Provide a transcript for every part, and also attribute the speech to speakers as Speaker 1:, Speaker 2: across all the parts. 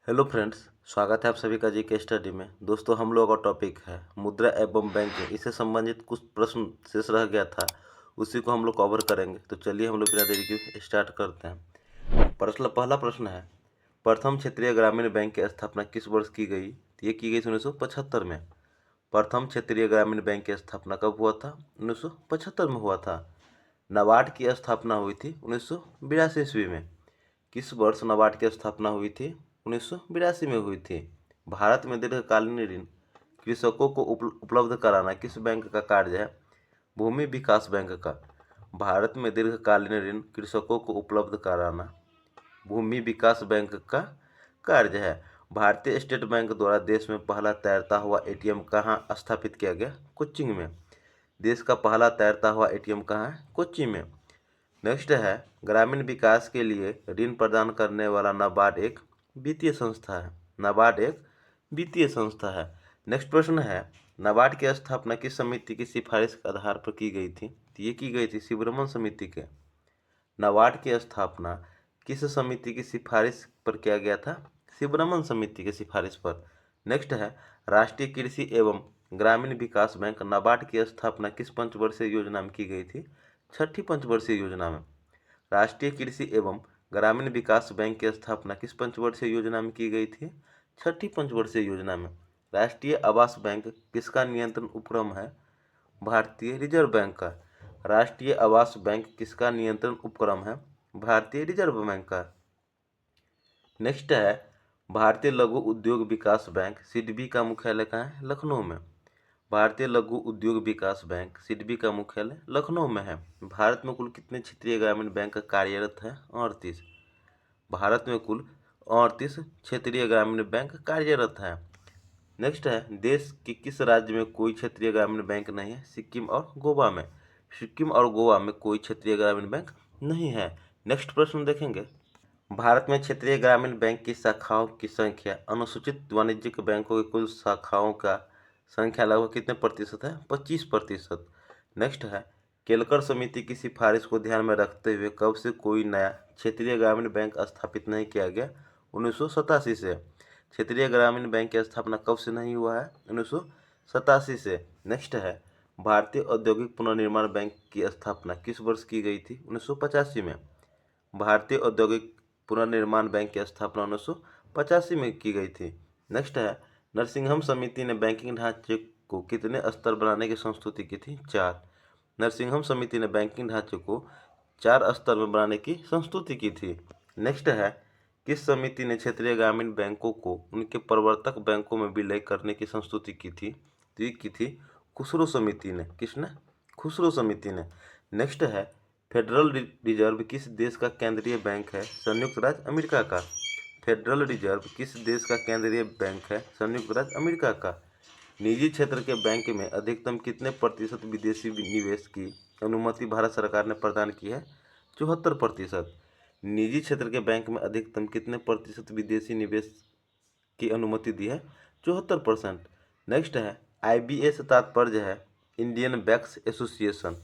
Speaker 1: Hello friends, स्वागत है आप सभी का जी के स्टडी में। दोस्तों, हम लोगों का टॉपिक है मुद्रा एवं बैंकिंग। इससे संबंधित कुछ प्रश्न शेष रह गया था, उसी को हम लोग कवर करेंगे। तो चलिए हम लोग बिना देरी के स्टार्ट करते हैं। पहला प्रश्न है, प्रथम क्षेत्रीय ग्रामीण बैंक की स्थापना किस वर्ष की गई? तो ये की गई 1975 में। प्रथम क्षेत्रीय ग्रामीण बैंक की स्थापना कब हुआ था? 1975 में हुआ था। नाबार्ड की स्थापना हुई थी 1982 ईस्वी में। किस वर्ष नाबार्ड की स्थापना हुई थी? 1982 में हुई थी। भारत में दीर्घकालीन ऋण कृषकों को उपलब्ध कराना किस बैंक का कार्य है? भूमि विकास बैंक का। भारत में दीर्घकालीन ऋण कृषकों को उपलब्ध कराना भूमि विकास बैंक का कार्य है। भारतीय स्टेट बैंक द्वारा देश में पहला तैरता हुआ एटीएम कहाँ स्थापित किया गया? कोच्चि में। देश का पहला तैरता हुआ एटीएम कहाँ है? कोच्चि में। नेक्स्ट है, ग्रामीण विकास के लिए ऋण प्रदान करने वाला नाबार्ड एक वित्तीय संस्था है। नाबार्ड एक वित्तीय संस्था है। नेक्स्ट प्रश्न है, नाबार्ड की स्थापना किस समिति की सिफारिश के आधार पर की गई थी? तो ये की गई थी सुब्रमण्यम समिति के। नाबार्ड की स्थापना किस समिति की सिफारिश पर किया गया था? सुब्रमण्यम समिति की सिफारिश पर। नेक्स्ट है, राष्ट्रीय कृषि एवं ग्रामीण विकास बैंक नाबार्ड की स्थापना किस पंचवर्षीय योजना में की गई थी? छठी पंचवर्षीय योजना में। राष्ट्रीय कृषि एवं ग्रामीण विकास बैंक की स्थापना किस पंचवर्षीय योजना में की गई थी? छठी पंचवर्षीय योजना में। राष्ट्रीय आवास बैंक किसका नियंत्रण उपक्रम है? भारतीय रिजर्व बैंक का। राष्ट्रीय आवास बैंक किसका नियंत्रण उपक्रम है? भारतीय रिजर्व बैंक का। नेक्स्ट है, भारतीय लघु उद्योग विकास बैंक सिडबी का मुख्यालय कहाँ है? लखनऊ में। भारतीय लघु उद्योग विकास बैंक सिडबी का मुख्यालय लखनऊ में है। भारत में कुल कितने क्षेत्रीय ग्रामीण बैंक कार्यरत हैं? 38। भारत में कुल 38 क्षेत्रीय ग्रामीण बैंक कार्यरत हैं। नेक्स्ट है, देश के किस राज्य में कोई क्षेत्रीय ग्रामीण बैंक नहीं है? सिक्किम और गोवा में। सिक्किम और गोवा में कोई क्षेत्रीय ग्रामीण बैंक नहीं है। नेक्स्ट प्रश्न देखेंगे, भारत में क्षेत्रीय ग्रामीण बैंक की शाखाओं की संख्या अनुसूचित वाणिज्यिक बैंकों की कुल शाखाओं का संख्या लगभग कितने प्रतिशत है? 25%। नेक्स्ट है, केलकर समिति की सिफारिश को ध्यान में रखते हुए कब से कोई नया क्षेत्रीय ग्रामीण बैंक स्थापित नहीं किया गया? 1987 से। क्षेत्रीय ग्रामीण बैंक की स्थापना कब से नहीं हुआ है? 1987 से। नेक्स्ट है, भारतीय औद्योगिक पुनर्निर्माण बैंक की स्थापना किस वर्ष की गई थी? 1985 में। भारतीय औद्योगिक पुनर्निर्माण बैंक की स्थापना 1985 में की गई थी। नेक्स्ट है, नरसिंघम समिति ने बैंकिंग ढांचे को कितने स्तर बनाने की संस्तुति की थी? 4। नरसिंघम समिति ने बैंकिंग ढांचे को 4 स्तर में बनाने की संस्तुति की थी। नेक्स्ट है, किस समिति ने क्षेत्रीय ग्रामीण बैंकों को उनके प्रवर्तक बैंकों में विलय करने की संस्तुति की थी? तो ये की थी खुसरो समिति ने। किसने? खुसरो समिति ने। नेक्स्ट है, फेडरल रिजर्व किस देश का केंद्रीय बैंक है? संयुक्त राज्य अमेरिका का। फेडरल रिजर्व किस देश का केंद्रीय बैंक है? संयुक्त राज्य अमेरिका का। निजी क्षेत्र के बैंक में अधिकतम कितने प्रतिशत विदेशी निवेश की अनुमति भारत सरकार ने प्रदान की है? 74%। निजी क्षेत्र के बैंक में अधिकतम कितने प्रतिशत विदेशी निवेश की अनुमति दी है? 74%। नेक्स्ट है, IBA से तात्पर्य है इंडियन बैंक्स एसोसिएशन।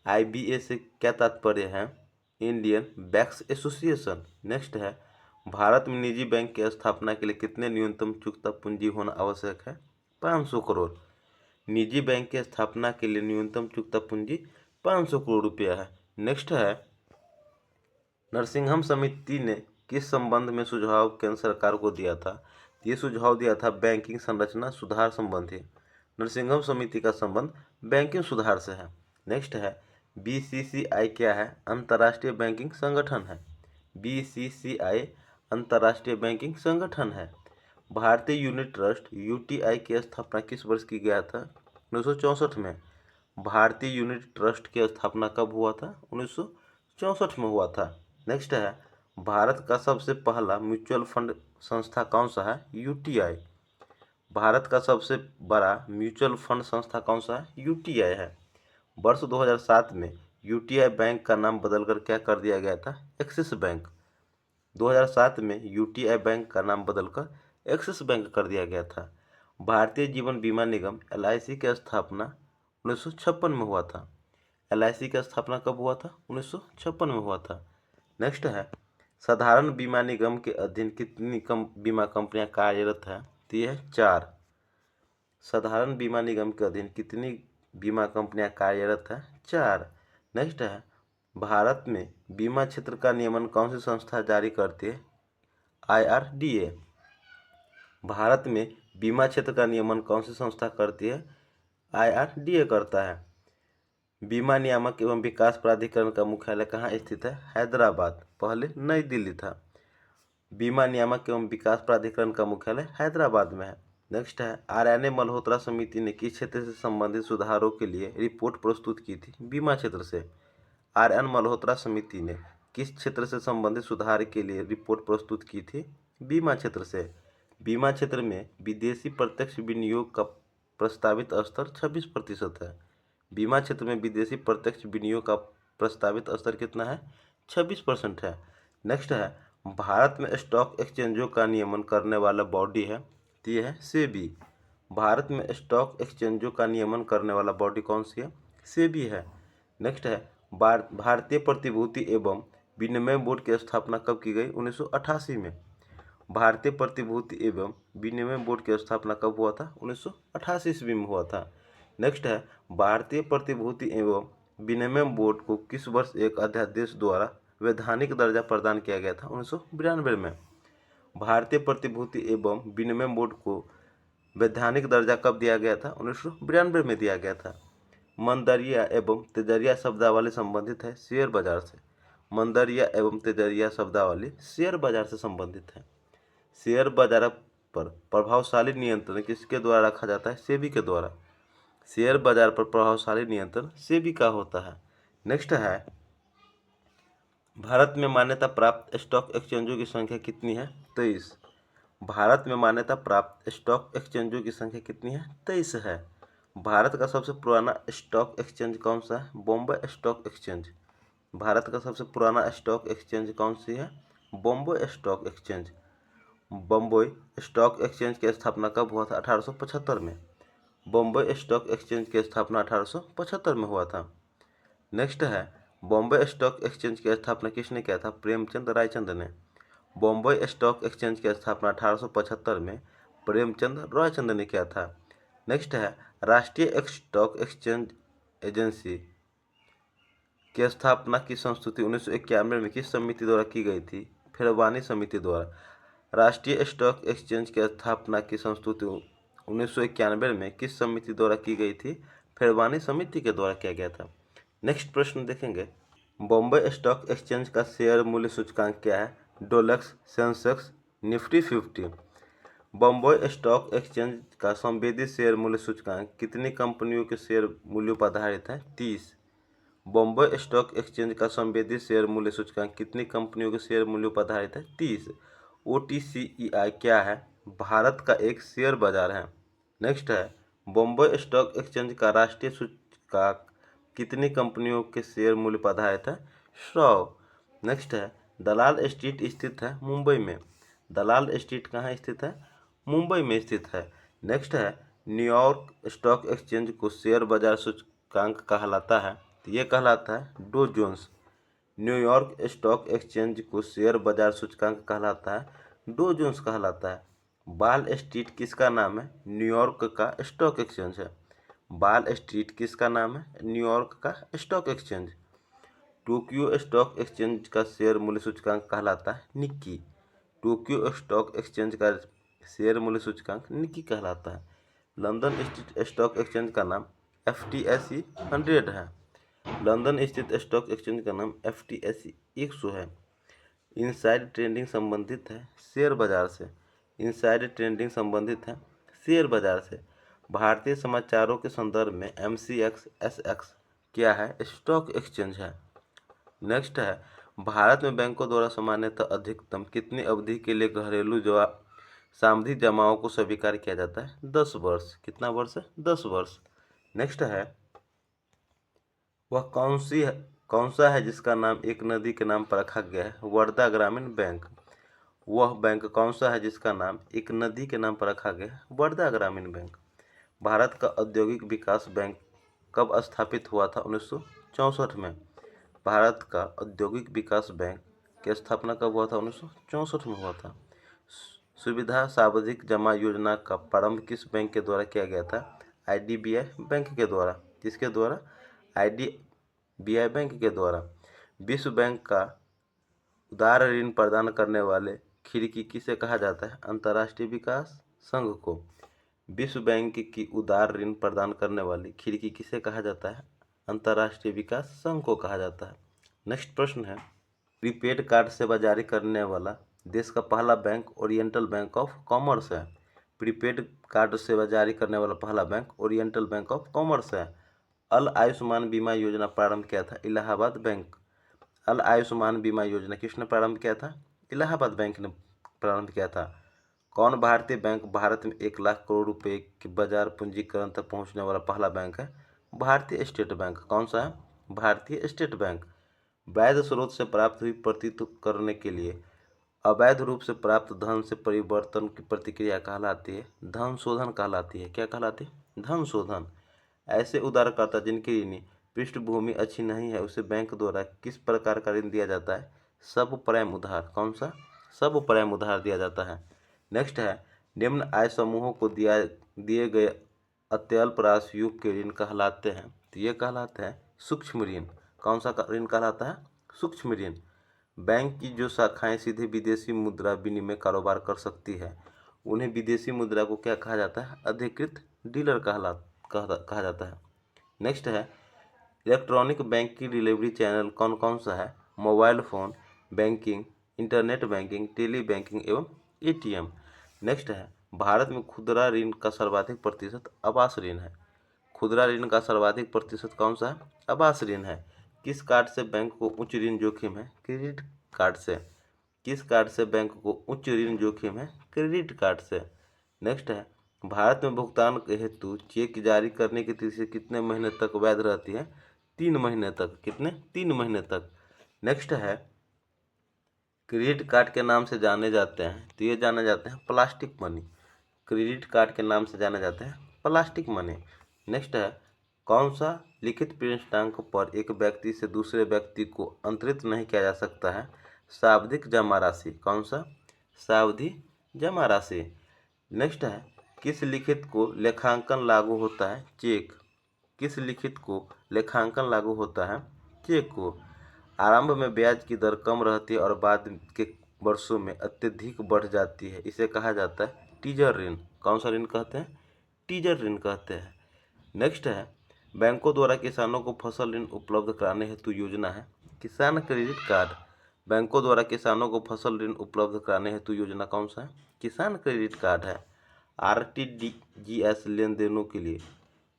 Speaker 1: IBA से क्या तात्पर्य है? Indian banks association. नेक्स्ट है, भारत में निजी बैंक की स्थापना के लिए कितने न्यूनतम चुकता पूंजी होना आवश्यक है? 500 करोड़। निजी बैंक की स्थापना के लिए न्यूनतम चुकता पूंजी 500 करोड़ रुपया है। नेक्स्ट है, नरसिंघम समिति ने किस संबंध में सुझाव केंद्र सरकार को दिया था? ये सुझाव दिया था बैंकिंग संरचना सुधार संबंधी। नरसिंघम समिति का संबंध बैंकिंग सुधार से है। नेक्स्ट है, BCCI क्या है? अंतर्राष्ट्रीय बैंकिंग संगठन है। BCCI अंतर्राष्ट्रीय बैंकिंग संगठन है। भारतीय यूनिट ट्रस्ट UTI की स्थापना किस वर्ष की गया था? 1964 में। भारतीय यूनिट ट्रस्ट की स्थापना कब हुआ था? 1964 में हुआ था। नेक्स्ट है, भारत का सबसे पहला म्यूचुअल फंड संस्था कौन सा है? UTI। भारत का सबसे बड़ा म्यूचुअल फंड संस्था कौन सा है? UTI है। वर्ष 2007 में UTI बैंक का नाम बदलकर क्या कर दिया गया था? Axis bank. 2007 में UTI बैंक का नाम बदलकर एक्सिस बैंक कर दिया गया था। भारतीय जीवन बीमा निगम LIC की स्थापना 1956 में हुआ था। LIC की स्थापना कब हुआ था? 1956 में हुआ था। नेक्स्ट है, साधारण बीमा निगम के अधीन कितनी बीमा कंपनियां कार्यरत हैं? तो यह है 4। साधारण बीमा निगम के अधीन कितनी बीमा कंपनियां कार्यरत हैं? 4। नेक्स्ट है, भारत में बीमा क्षेत्र का नियमन कौन सी संस्था जारी करती है? IRDA। भारत में बीमा क्षेत्र का नियमन कौन सी संस्था करती है? IRDA करता है। बीमा नियामक एवं विकास प्राधिकरण का मुख्यालय कहाँ स्थित है? हैदराबाद। पहले नई दिल्ली था। बीमा नियामक एवं विकास प्राधिकरण का मुख्यालय हैदराबाद में है। नेक्स्ट है, RNA मल्होत्रा समिति ने किस क्षेत्र से संबंधित सुधारों के लिए रिपोर्ट प्रस्तुत की थी? बीमा क्षेत्र से। RN मल्होत्रा समिति ने किस क्षेत्र से संबंधित सुधार के लिए रिपोर्ट प्रस्तुत की थी? बीमा क्षेत्र से। बीमा क्षेत्र में विदेशी प्रत्यक्ष विनियोग का प्रस्तावित स्तर 26% है। बीमा क्षेत्र में विदेशी प्रत्यक्ष विनियोग का प्रस्तावित स्तर कितना है? 26% है। नेक्स्ट है, भारत में स्टॉक एक्सचेंजों का नियमन करने वाला बॉडी है? तो यह है सेबी। भारत में स्टॉक एक्सचेंजों का नियमन करने वाला बॉडी कौन सी है? सेबी है। नेक्स्ट है, भारतीय प्रतिभूति एवं विनिमय बोर्ड की स्थापना कब की गई? 1988 में। भारतीय प्रतिभूति एवं विनिमय बोर्ड की स्थापना कब हुआ था? 1988 ईस्वी में हुआ था। नेक्स्ट है, भारतीय प्रतिभूति एवं विनिमय बोर्ड को किस वर्ष एक अध्यादेश द्वारा वैधानिक दर्जा प्रदान किया गया था? 1992 में। भारतीय प्रतिभूति एवं विनिमय बोर्ड को वैधानिक दर्जा कब दिया गया था? 1992 में दिया गया था। मंदरिया एवं तेजरिया शब्दावली संबंधित है शेयर बाजार से। मंदरिया एवं तेजरिया शब्दावली शेयर बाजार से संबंधित है। शेयर बाजार पर प्रभावशाली नियंत्रण किसके द्वारा रखा जाता है? सेबी के द्वारा। शेयर बाजार पर प्रभावशाली नियंत्रण सेबी का होता है। नेक्स्ट है, भारत में मान्यता प्राप्त स्टॉक एक्सचेंजों की संख्या कितनी है? 23। भारत में मान्यता प्राप्त स्टॉक एक्सचेंजों की संख्या कितनी है? 23 है। भारत का सबसे पुराना स्टॉक एक्सचेंज कौन सा है? Bombay stock exchange. भारत का सबसे पुराना स्टॉक एक्सचेंज कौन सी है? Bombay stock exchange. Bombay stock exchange की स्थापना कब हुआ था? 1875 में। बॉम्बे स्टॉक एक्सचेंज की स्थापना 1875 में हुआ था। नेक्स्ट है, बॉम्बे स्टॉक एक्सचेंज की स्थापना किसने किया था? प्रेमचंद रायचंद ने। बॉम्बे स्टॉक एक्सचेंज की स्थापना 1875 में प्रेमचंद रायचंद ने किया था। नेक्स्ट है, राष्ट्रीय स्टॉक एक्सचेंज एजेंसी की स्थापना की संस्तुति 1991 में किस समिति द्वारा की गई थी? फिरवानी समिति द्वारा। राष्ट्रीय स्टॉक एक्सचेंज की स्थापना की संस्तुति 1991 में किस समिति द्वारा की गई थी? फिरवानी समिति के द्वारा किया गया था। नेक्स्ट प्रश्न देखेंगे, बॉम्बे स्टॉक एक्सचेंज का शेयर मूल्य सूचकांक क्या है? डोलेक्स, सेंसेक्स, निफ्टी 50। बॉम्बे स्टॉक एक्सचेंज का संवेदी शेयर मूल्य सूचकांक कितनी कंपनियों के शेयर मूल्यों पर आधारित है? 30। बॉम्बे स्टॉक एक्सचेंज का संवेदी शेयर मूल्य सूचकांक कितनी कंपनियों के शेयर मूल्यों पर आधारित है? 30। OTCEI क्या है? भारत का एक शेयर बाजार है। नेक्स्ट है, बॉम्बे स्टॉक एक्सचेंज का राष्ट्रीय सूचकांक कितनी कंपनियों के शेयर मूल्य पर आधारित है? 100। नेक्स्ट है, दलाल स्ट्रीट स्थित है मुंबई में। दलाल स्ट्रीट कहाँ स्थित है? मुंबई में स्थित है। नेक्स्ट है, न्यूयॉर्क स्टॉक एक्सचेंज को शेयर बाजार सूचकांक कहलाता है? तो ये कहलाता है Dow Jones. New York stock exchange को शेयर बाजार सूचकांक कहलाता है? डो जोन्स कहलाता है। वाल स्ट्रीट किसका नाम है? न्यूयॉर्क का स्टॉक एक्सचेंज है। वाल स्ट्रीट किसका नाम है? न्यूयॉर्क का stock exchange. Tokyo stock exchange का शेयर मूल्य सूचकांक कहलाता है निक्की। टोक्यो स्टॉक एक्सचेंज का शेयर मूल्य सूचकांक निक्की कहलाता है। लंदन स्थित स्टॉक एक्सचेंज का नाम FTSE 100 है। लंदन स्थित स्टॉक एक्सचेंज का नाम FTSE 100 है। इनसाइड ट्रेडिंग संबंधित है शेयर बाजार से। इनसाइड ट्रेडिंग संबंधित है शेयर बाजार से। भारतीय समाचारों के संदर्भ में MCX SX क्या है? स्टॉक एक्सचेंज है। नेक्स्ट है, भारत में बैंकों द्वारा सामान्यतः अधिकतम कितनी अवधि के लिए घरेलू सावधि जमाओं को स्वीकार किया जाता है? 10 वर्ष। कितना वर्ष है? 10 वर्ष। नेक्स्ट है, वह कौन सा है जिसका नाम एक नदी के नाम पर रखा गया है? वर्धा ग्रामीण बैंक। वह बैंक कौन सा है जिसका नाम एक नदी के नाम पर रखा गया है? वर्धा ग्रामीण बैंक। भारत का औद्योगिक विकास बैंक कब स्थापित हुआ था? 1964 में। भारत का औद्योगिक विकास बैंक की स्थापना कब हुआ था? 1964 में हुआ था। सुविधा सावधिक जमा योजना का प्रारंभ किस बैंक के द्वारा किया गया था? IDBI बैंक के द्वारा। किसके द्वारा? IDBI बैंक के द्वारा। विश्व बैंक का उदार ऋण प्रदान करने वाले खिड़की किसे कहा जाता है? अंतर्राष्ट्रीय विकास संघ को। विश्व बैंक की उदार ऋण प्रदान करने वाली खिड़की किसे कहा जाता है? अंतर्राष्ट्रीय विकास संघ को कहा जाता है। नेक्स्ट प्रश्न है, प्रीपेड कार्ड सेवा जारी करने वाला देश का पहला bank oriental bank of commerce है। प्रीपेड कार्ड सेवा जारी करने वाला पहला bank oriental bank of commerce है। अल आयुष्मान बीमा योजना प्रारंभ किया था? इलाहाबाद बैंक। अल आयुष्मान बीमा योजना किसने प्रारंभ किया था? इलाहाबाद बैंक ने प्रारंभ किया था। कौन भारतीय बैंक भारत में 1 लाख करोड़ रुपए के बाजार पूंजीकरण तक पहुंचने वाला पहला बैंक है? भारतीय स्टेट बैंक। कौन सा है? भारतीय स्टेट बैंक। वैध स्रोत से प्राप्त हुई प्रतित्व करने के लिए अवैध रूप से प्राप्त धन से परिवर्तन की प्रतिक्रिया कहलाती है? धन शोधन कहलाती है। क्या कहलाती है? धन शोधन। ऐसे उधारकर्ता जिनकी ऋणी पृष्ठभूमि अच्छी नहीं है उसे बैंक द्वारा किस प्रकार का ऋण दिया जाता है? सब प्राइम उधार। कौन सा? सब प्राइम उधार दिया जाता है। नेक्स्ट है, निम्न आय समूहों को दिए गए अत्यल्प राशियों के ऋण कहलाते हैं? तो ये कहलाते हैं सूक्ष्म ऋण। कौन सा ऋण कहलाता है? सूक्ष्म ऋण। बैंक की जो शाखाएं सीधे विदेशी मुद्रा विनिमय कारोबार कर सकती है उन्हें विदेशी मुद्रा को क्या कहा जाता है? अधिकृत डीलर कहा जाता है। नेक्स्ट है, इलेक्ट्रॉनिक बैंक की डिलीवरी चैनल कौन कौन सा है? Mobile phone banking, internet banking, tele banking एवं ATM। नेक्स्ट है, भारत में खुदरा ऋण का सर्वाधिक प्रतिशत आवास ऋण है। खुदरा ऋण का सर्वाधिक प्रतिशत कौन सा है? आवास ऋण है। किस कार्ड से बैंक को उच्च ऋण जोखिम है? क्रेडिट कार्ड से। किस कार्ड से बैंक को उच्च ऋण जोखिम है? क्रेडिट कार्ड से। नेक्स्ट है, भारत में भुगतान हेतु चेक जारी करने की तिथि कितने महीने तक वैध रहती है? 3 महीने तक। कितने? 3 महीने तक। नेक्स्ट है, क्रेडिट कार्ड के नाम से जाने जाते हैं तो ये जाने जाते हैं प्लास्टिक मनी। क्रेडिट कार्ड के नाम से जाने जाते हैं प्लास्टिक मनी। नेक्स्ट है, कौन सा लिखित पृष्ठांक पर एक व्यक्ति से दूसरे व्यक्ति को अंतरित नहीं किया जा सकता है? सावधिक जमा राशि। कौन सा? सावधि जमा राशि। नेक्स्ट है, किस लिखित को लेखांकन लागू होता है? चेक। किस लिखित को लेखांकन लागू होता है? चेक को। आरंभ में ब्याज की दर कम रहती है और बाद के वर्षों में अत्यधिक बढ़ जाती है, इसे कहा जाता है टीजर ऋण। कौन सा ऋण कहते हैं? टीजर ऋण कहते हैं। नेक्स्ट है, बैंकों द्वारा किसानों को फसल ऋण उपलब्ध कराने हेतु योजना है किसान क्रेडिट कार्ड। बैंकों द्वारा किसानों को फसल ऋण उपलब्ध कराने हेतु योजना कौन सा है? किसान क्रेडिट कार्ड है। RTGS लेन देनों के लिए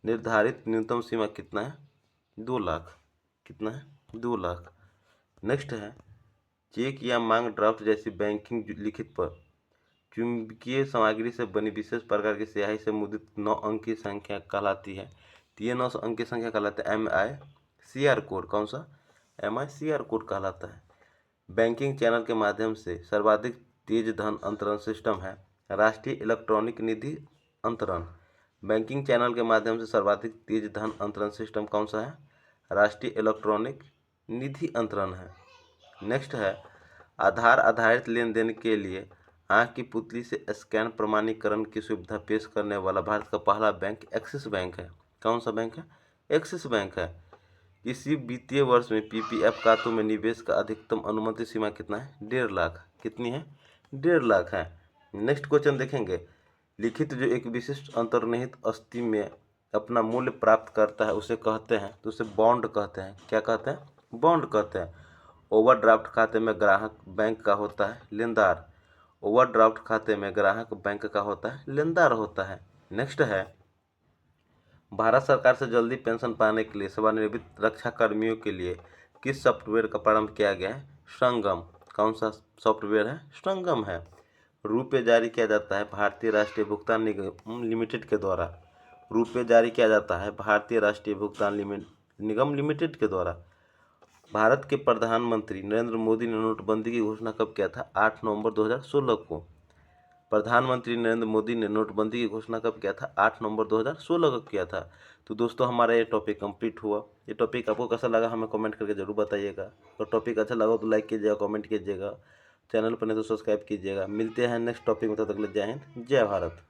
Speaker 1: निर्धारित न्यूनतम सीमा कितना है? 2 लाख। कितना है? 2 लाख। नेक्स्ट है, चेक या मांग ड्राफ्ट जैसी बैंकिंग लिखित पर चुंबकीय सामग्री से बनी विशेष प्रकार की स्याही से मुद्रित 9 अंक की संख्या कहलाती है। तो ये 9 अंक की संख्या कहलाता है MICR कोड। कौन सा? MICR कोड कहलाता है। बैंकिंग चैनल के माध्यम से सर्वाधिक तेज धन अंतरण सिस्टम है राष्ट्रीय इलेक्ट्रॉनिक निधि अंतरण। बैंकिंग चैनल के माध्यम से सर्वाधिक तेज धन अंतरण सिस्टम कौन सा है? राष्ट्रीय इलेक्ट्रॉनिक निधि अंतरण है। नेक्स्ट है, आधार आधारित लेन देन के लिए आंख की पुतली से स्कैन प्रमाणीकरण की सुविधा पेश करने वाला भारत का पहला बैंक एक्सिस बैंक है। कौन सा बैंक है? एक्सिस बैंक है। किसी वित्तीय वर्ष में PPF खातों में निवेश का अधिकतम अनुमति सीमा कितना है? 1.5 लाख। कितनी है? 1.5 लाख है। नेक्स्ट क्वेश्चन देखेंगे, लिखित जो एक विशिष्ट अंतर्निहित अस्थिति में अपना मूल्य प्राप्त करता है उसे कहते हैं, तो उसे बॉन्ड कहते हैं। क्या कहते हैं? बॉन्ड कहते हैं। ओवरड्राफ्ट खाते में ग्राहक बैंक का होता है लेनदार। ओवरड्राफ्ट खाते में ग्राहक बैंक का होता है लेनदार होता है। नेक्स्ट है, भारत सरकार से जल्दी पेंशन पाने के लिए सेवानिवृत्त रक्षा कर्मियों के लिए किस सॉफ्टवेयर का प्रारंभ किया गया है? संगम। कौन सा सॉफ्टवेयर है? संगम है। रुपये जारी किया जाता है भारतीय राष्ट्रीय भुगतान निगम लिमिटेड के द्वारा। रुपये जारी किया जाता है भारतीय राष्ट्रीय भुगतान निगम लिमिटेड के द्वारा। भारत के प्रधानमंत्री नरेंद्र मोदी ने नोटबंदी की घोषणा कब किया था? 8 नवंबर 2016 को। प्रधानमंत्री नरेंद्र मोदी ने नोटबंदी की घोषणा कब किया था? 8 नवंबर 2016 को किया था। तो दोस्तों हमारा ये टॉपिक कंप्लीट हुआ। ये टॉपिक आपको कैसा लगा हमें कमेंट करके जरूर बताइएगा। और टॉपिक अच्छा लगा तो लाइक कीजिएगा, कमेंट कीजिएगा, चैनल पर नहीं तो सब्सक्राइब कीजिएगा। मिलते हैं नेक्स्ट टॉपिक में, तब तक के लिए जय हिंद, जय भारत।